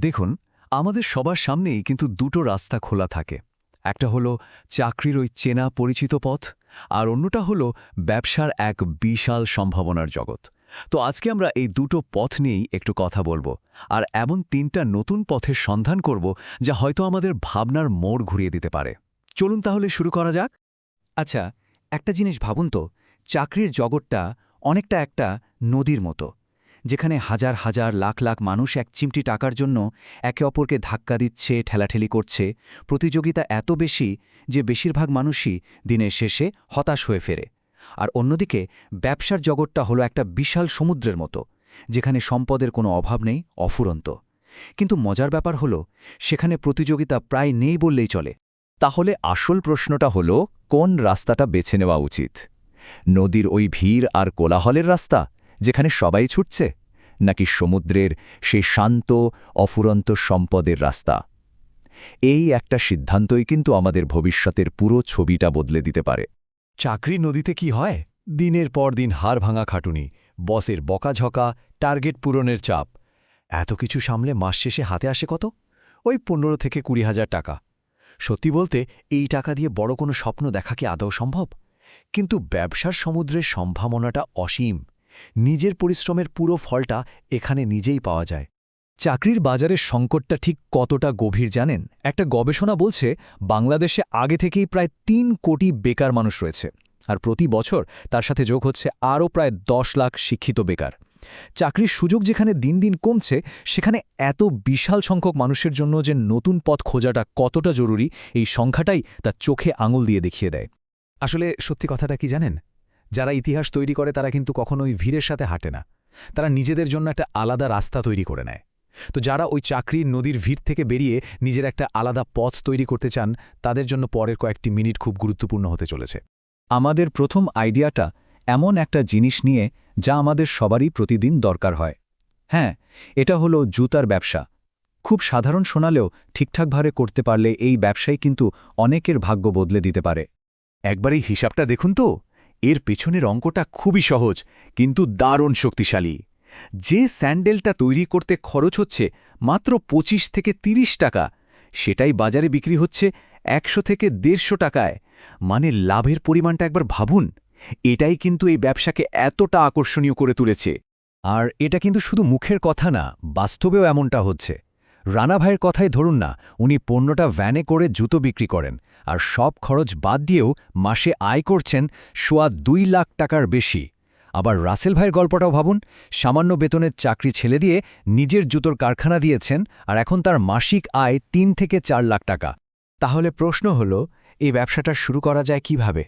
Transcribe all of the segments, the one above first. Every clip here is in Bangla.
দেখুন, আমাদের সবার সামনেই কিন্তু দুটো রাস্তা খোলা থাকে। একটা হলো চাকরির ওই চেনা পরিচিত পথ, আর অন্যটা হলো ব্যবসার এক বিশাল সম্ভাবনার জগৎ। তো আজকে আমরা এই দুটো পথ নিয়েই একটু কথা বলবো, আর এমন তিনটা নতুন পথের সন্ধান করব যা হয়তো আমাদের ভাবনার মোড় ঘুরিয়ে দিতে পারে। চলুন তাহলে শুরু করা যাক। আচ্ছা, একটা জিনিস ভাবুন তো, চাকরির জগৎটা অনেকটা একটা নদীর মতো, যেখানে হাজার হাজার লাখ লাখ মানুষ এক চিমটি টাকার জন্য একে অপরকে ধাক্কা দিচ্ছে, ঠেলাঠেলি করছে। প্রতিযোগিতা এত বেশি যে বেশিরভাগ মানুষই দিনের শেষে হতাশ হয়ে ফেরে। আর অন্যদিকে ব্যবসার জগৎটা হলো একটা বিশাল সমুদ্রের মতো, যেখানে সম্পদের কোনো অভাব নেই, অফুরন্ত। কিন্তু মজার ব্যাপার হলো, সেখানে প্রতিযোগিতা প্রায় নেই বললেই চলে। তাহলে আসল প্রশ্নটা হলো, কোন রাস্তাটা বেছে নেওয়া উচিত? নদীর ওই ভিড় আর কোলাহলের রাস্তা, যেখানে সবাই ছুটছে, নাকি সমুদ্রের সেই শান্ত অফুরন্ত সম্পদের রাস্তা? এই একটা সিদ্ধান্তই কিন্তু আমাদের ভবিষ্যতের পুরো ছবিটা বদলে দিতে পারে। চাকরির নদীতে কি হয়? দিনের পর দিন হাড় ভাঙা খাটুনি, বসের বকাঝকা, টার্গেট পূরণের চাপ। এত কিছু সামলে মাস শেষে হাতে আসে কত? ওই ১৫ থেকে ২০,০০০ টাকা। সত্যি বলতে এই টাকা দিয়ে বড় কোনো স্বপ্ন দেখা কি আদৌ সম্ভব? কিন্তু ব্যবসার সমুদ্রের সম্ভাবনাটা অসীম। নিজের পরিশ্রমের পুরো ফলটা এখানে নিজেই পাওয়া যায়। চাকরির বাজারের সংকটটা ঠিক কতটা গভীর জানেন? একটা গবেষণা বলছে বাংলাদেশে আগে থেকেই প্রায় ৩ কোটি বেকার মানুষ রয়েছে, আর প্রতি বছর তার সাথে যোগ হচ্ছে আরও প্রায় ১০ লাখ শিক্ষিত বেকার। চাকরির সুযোগ যেখানে দিন দিন কমছে, সেখানে এত বিশাল সংখ্যক মানুষের জন্য যে নতুন পথ খোঁজাটা কতটা জরুরি, এই সংখ্যাটাই তার চোখে আঙুল দিয়ে দেখিয়ে দেয়। আসলে সত্যি কথাটা কি জানেন? যারা ইতিহাস তৈরি করে তারা কিন্তু কখনোই ভিড়ের সাথে হাঁটে না। তারা নিজেদের জন্য একটা আলাদা রাস্তা তৈরি করে নেয়। তো যারা ওই চাকরির নদীর ভিড় থেকে বেরিয়ে নিজের একটা আলাদা পথ তৈরি করতে চান, তাদের জন্য পরের কয়েকটি মিনিট খুব গুরুত্বপূর্ণ হতে চলেছে। আমাদের প্রথম আইডিয়াটা এমন একটা জিনিস নিয়ে যা আমাদের সবারই প্রতিদিন দরকার হয়। হ্যাঁ, এটা হলো জুতার ব্যবসা। খুব সাধারণ শোনালেও ঠিকঠাকভাবে করতে পারলে এই ব্যবসাই কিন্তু অনেকের ভাগ্য বদলে দিতে পারে। একবার এই হিসাবটা দেখুন তো। এর পেছনের অঙ্কটা খুবই সহজ, কিন্তু দারুণ শক্তিশালী। যে স্যান্ডেলটা তৈরি করতে খরচ হচ্ছে মাত্র ২৫ থেকে ৩০ টাকা, সেটাই বাজারে বিক্রি হচ্ছে ১০০ থেকে ১৫০ টাকায়। মানে লাভের পরিমাণটা একবার ভাবুন। এটাই কিন্তু এই ব্যবসাকে এতটা আকর্ষণীয় করে তুলেছে। আর এটা কিন্তু শুধু মুখের কথা না, বাস্তবেও এমনটা হচ্ছে। রানা ভাইয়ের কথাই ধরুন না, উনি ১৫টা ভ্যানে করে জুতো বিক্রি করেন, আর সব খরচ বাদ দিয়েও মাসে আয় করছেন সোয়া ২ লাখ টাকার বেশি। আবার রাসেল ভাইয়ের গল্পটাও ভাবুন, সামান্য বেতনের চাকরি ছেড়ে দিয়ে নিজের জুতোর কারখানা দিয়েছেন, আর এখন তার মাসিক আয় ৩ থেকে ৪ লাখ টাকা। তাহলে প্রশ্ন হল, এই ব্যবসাটা শুরু করা যায় কিভাবে?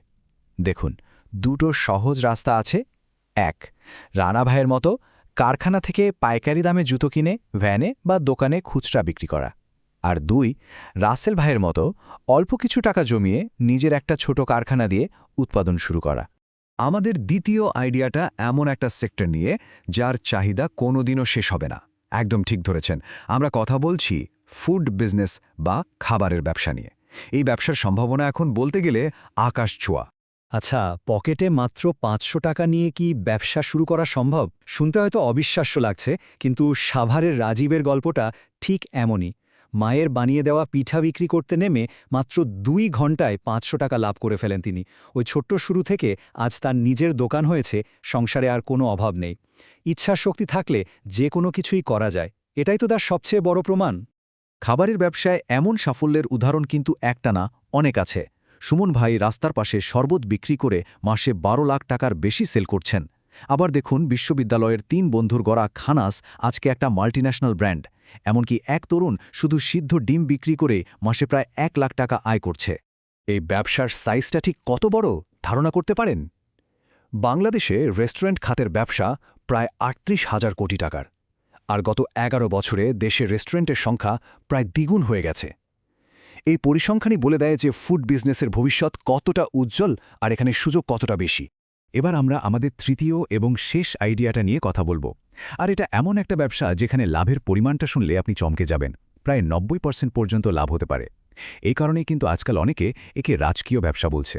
দেখুন, দুটো সহজ রাস্তা আছে। ১, রানা ভাইয়ের মতো কারখানা থেকে পাইকারি দামে জুতো কিনে ভ্যানে বা দোকানে খুচরা বিক্রি করা। আর ২, রাসেল ভাইয়ের মতো অল্প কিছু টাকা জমিয়ে নিজের একটা ছোট কারখানা দিয়ে উৎপাদন শুরু করা। আমাদের দ্বিতীয় আইডিয়াটা এমন একটা সেক্টর নিয়ে যার চাহিদা কোনোদিনও শেষ হবে না। একদম ঠিক ধরেছেন, আমরা কথা বলছি ফুড বিজনেস বা খাবারের ব্যবসা নিয়ে। এই ব্যবসার সম্ভাবনা এখন বলতে গেলে আকাশ ছোঁয়া। আচ্ছা, পকেটে মাত্র ৫০০ টাকা নিয়ে কি ব্যবসা শুরু করা সম্ভব? শুনতে হয়তো অবিশ্বাস্য লাগছে, কিন্তু সাভারের রাজীবের গল্পটা ঠিক এমনই। মায়ের বানিয়ে দেওয়া পিঠা বিক্রি করতে নেমে মাত্র ২ ঘণ্টায় ৫০০ টাকা লাভ করে ফেলেন তিনি। ওই ছোট্ট শুরু থেকে আজ তার নিজের দোকান হয়েছে, সংসারে আর কোনো অভাব নেই। ইচ্ছাশক্তি থাকলে যে কোনো কিছুই করা যায়, এটাই তো তার সবচেয়ে বড় প্রমাণ। খাবারের ব্যবসায় এমন সাফল্যের উদাহরণ কিন্তু একটা না, অনেক আছে। সুমন ভাই রাস্তার পাশে শরবত বিক্রি করে মাসে ১২ লাখ টাকার বেশি সেল করছেন। আবার দেখুন, বিশ্ববিদ্যালয়ের ৩ বন্ধুর গড়া খানাস আজকে একটা মাল্টিন্যাশনাল ব্র্যান্ড। এমনকি এক তরুণ শুধু সিদ্ধ ডিম বিক্রি করে মাসে প্রায় ১ লাখ টাকা আয় করছে। এই ব্যবসার সাইজটা ঠিক কত বড় ধারণা করতে পারেন? বাংলাদেশে রেস্টুরেন্ট খাতের ব্যবসা প্রায় ৩৮,০০০ কোটি টাকার। আর গত ১১ বছরে দেশের রেস্টুরেন্টের সংখ্যা প্রায় দ্বিগুণ হয়ে গেছে। এই পরিসংখ্যানই বলে দেয় যে ফুড বিজনেসের ভবিষ্যৎ কতটা উজ্জ্বল আর এখানে সুযোগ কতটা বেশি। এবার আমরা আমাদের তৃতীয় এবং শেষ আইডিয়াটা নিয়ে কথা বলবো। আর এটা এমন একটা ব্যবসা যেখানে লাভের পরিমাণটা শুনলে আপনি চমকে যাবেন। প্রায় ৯০% পর্যন্ত লাভ হতে পারে। এই কারণেই কিন্তু আজকাল অনেকে একে রাজকীয় ব্যবসা বলছে।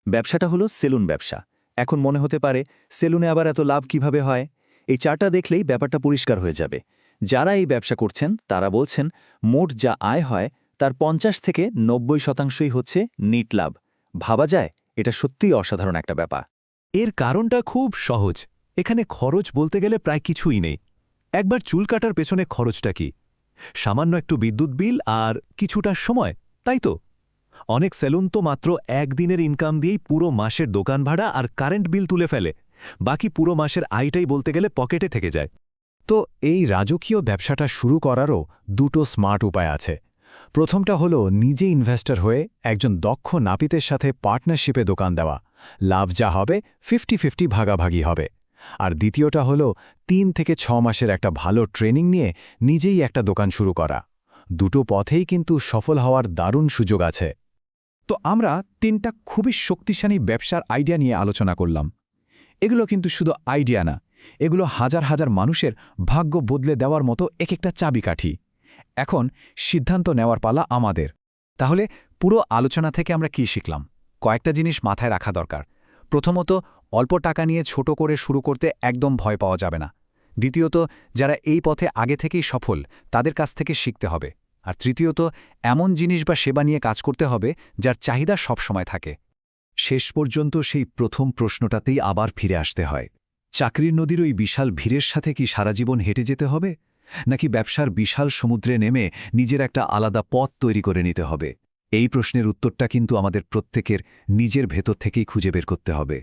ব্যবসাটা হলো সেলুন ব্যবসা। এখন মনে হতে পারে, সেলুনে আবার এত লাভ কিভাবে হয়? এই চার্টটা দেখলেই ব্যাপারটা পরিষ্কার হয়ে যাবে। যারা এই ব্যবসা করছেন তারা বলছেন মোট যা আয় হয় তার 50 থেকে 90% হচ্ছে নিট লাভ। ভাবা যায় এটা সত্যিই অসাধারণ একটা ব্যাপার। এর কারণটা খুব সহজ। এখানে খরচ বলতে গেলে প্রায় কিছুই নেই। একবার চুল কাটার পেছনে খরচটা কি? সামান্য একটু বিদ্যুৎ বিল আর কিছুটা সময়, তাই তো? অনেক সেলুন তো মাত্র একদিনের ইনকাম দিয়েই পুরো মাসের দোকান ভাড়া আর কারেন্ট বিল তুলে ফেলে। বাকি পুরো মাসের আয়টাই বলতে গেলে পকেটে থেকে যায়। তো এই রাজকীয় ব্যবসাটা শুরু করারও দুটো স্মার্ট উপায় আছে। প্রথমটা হলো নিজে ইনভেস্টর হয়ে একজন দক্ষ নাপিতের সাথে পার্টনারশিপে দোকান দেওয়া। লাভ যা হবে 50-50 ভাগাভাগি হবে। আর দ্বিতীয়টা হলো 3 থেকে 6 মাসের একটা ভালো ট্রেনিং নিয়ে নিজেই একটা দোকান শুরু করা। দুটো পথেই কিন্তু সফল হওয়ার দারুণ সুযোগ আছে। তো আমরা 3টা খুবই শক্তিশালী ব্যবসার আইডিয়া নিয়ে আলোচনা করলাম। এগুলো কিন্তু শুধু আইডিয়া না, এগুলো হাজার হাজার মানুষের ভাগ্য বদলে দেওয়ার মতো এক একটা চাবিকাঠি। এখন সিদ্ধান্ত নেওয়ার পালা আমাদের। তাহলে পুরো আলোচনা থেকে আমরা কি শিখলাম? কয়েকটা জিনিস মাথায় রাখা দরকার। প্রথমত, অল্প টাকা নিয়ে ছোট করে শুরু করতে একদম ভয় পাওয়া যাবে না। দ্বিতীয়ত, যারা এই পথে আগে থেকেই সফল তাদের কাছ থেকে শিখতে হবে। আর তৃতীয়ত, এমন জিনিস বা সেবা নিয়ে কাজ করতে হবে যার চাহিদা সবসময় থাকে। শেষ পর্যন্ত সেই প্রথম প্রশ্নটাতেই আবার ফিরে আসতে হয়। চাকরির নদীর ওই বিশাল ভিড়ের সাথে কি সারা জীবন হেঁটে যেতে হবে, নাকি ব্যবসার বিশাল সমুদ্রে নেমে নিজের একটা আলাদা পথ তৈরি করে নিতে হবে? এই প্রশ্নের উত্তরটা কিন্তু আমাদের প্রত্যেকের নিজের ভেতর থেকেই খুঁজে বের করতে হবে।